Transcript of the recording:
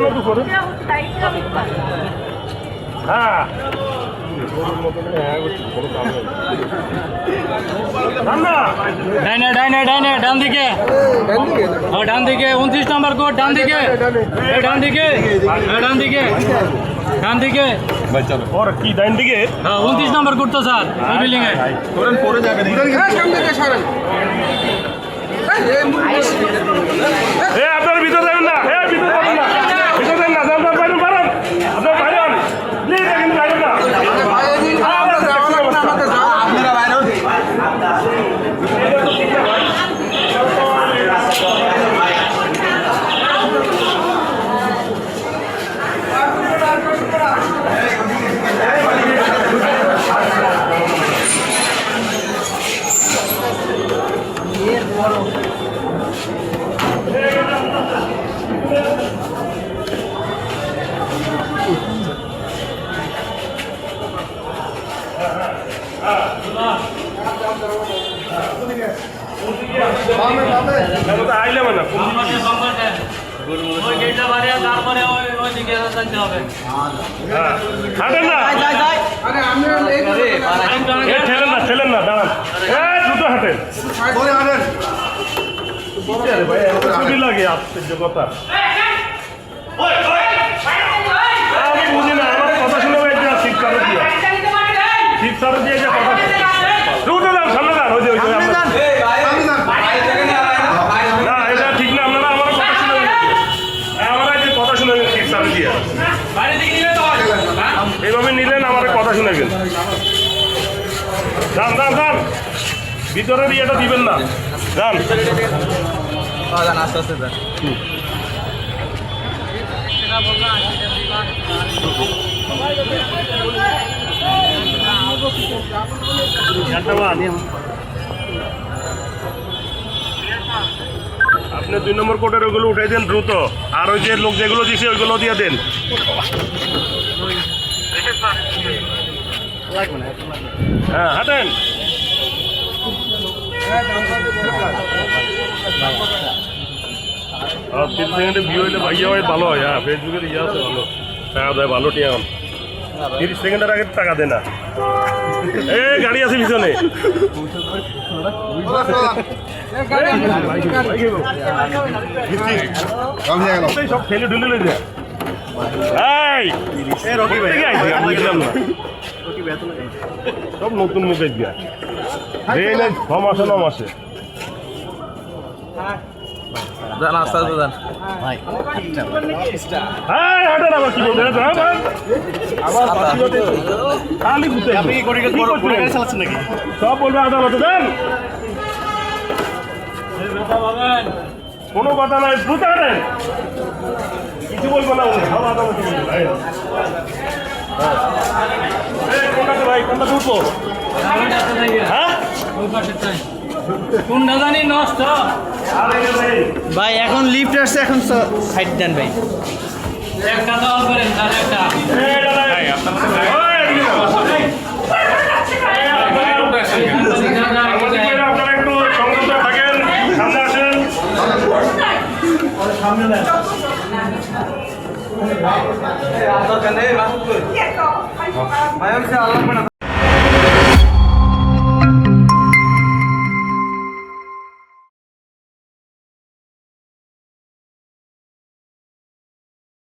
না দুপুরে হ্যাঁ ডান দিকে ডান দিকে 29 নম্বর কোড ডান দিকে ডান দিকে ডান দিকে ডান দিকে और की डाइन दिखे হ্যাঁ 29 নম্বর কোড তো স্যার ওই বিল্ডিং এ তোরেন পরে যাবে এ আপনার ভিতর যাবেন না এ ভিতর যাবেন না ভিতর যাবেন না যান বাইরে পারেন আপনার বাইরে হন প্লিজ এখানে বাইরে না আপনারা বাইরে আইলে মানে ওই গেটটা বাড়ি তারপরে ওই দিকে যাইতে হবে হাঁটেন না ঠেলেন না দাঁড়ান দুটো হাঁটেন ছুটি লাগে আশ্চর্য কথা আমি বুঝি না আমার কথা শুনে শিবসারে দিয়ে শিবসারে দিয়ে যে কথা রুটে যান সামনে যান ওই যে না এটা ঠিক না আপনারা আমার কথা শুনে আমরা যে কথা শুনে শিবসারে দিয়ে এইভাবে নিলেন আমার কথা শুনে গেল যান যান যান ভিতরের ইয়েটা দিবেন না যান আস্তে আস্তে যান আপনি 2 নম্বর কোটের ওইগুলো উঠাই দেন দ্রুত আর ওই যে লোক যেগুলো দিছে ওইগুলো দিয়ে দেন হ্যাঁ হাঁটেন আর 3 সেকেন্ডে ভিউ হইলে ভাইয়া হয় ভালো হয় হ্যাঁ ফেসবুকের ইয়ে আছে ভালো টাকা দেয় ভালো টিয়া 30 সেকেন্ডের আগে টাকা দেয় না এই গাড়ি আছে পিছনে সব ফেলে ঢুলে লই যায় সব নতুন মুখে গিয়া ছম আসে নম আসে যান আস্তে আস্তে যান হাঁটেন আবার কি বলবেন খালি সব বলবে আদালতে দেন কোনো কথা নাই দ্রুত হাঁটেন কিছু বলবো না সব আদালতে কোনটাতে ভাই কোনটা ঢুকবো হ্যাঁ কোনটা জানি নষ্ট ভাই এখন লিফট আসছে এখন সাইড দেন ভাই একটা দল করেন তার একটা আপনারা একটু সংযত থাকেন সামনে আসেন সামনে নেন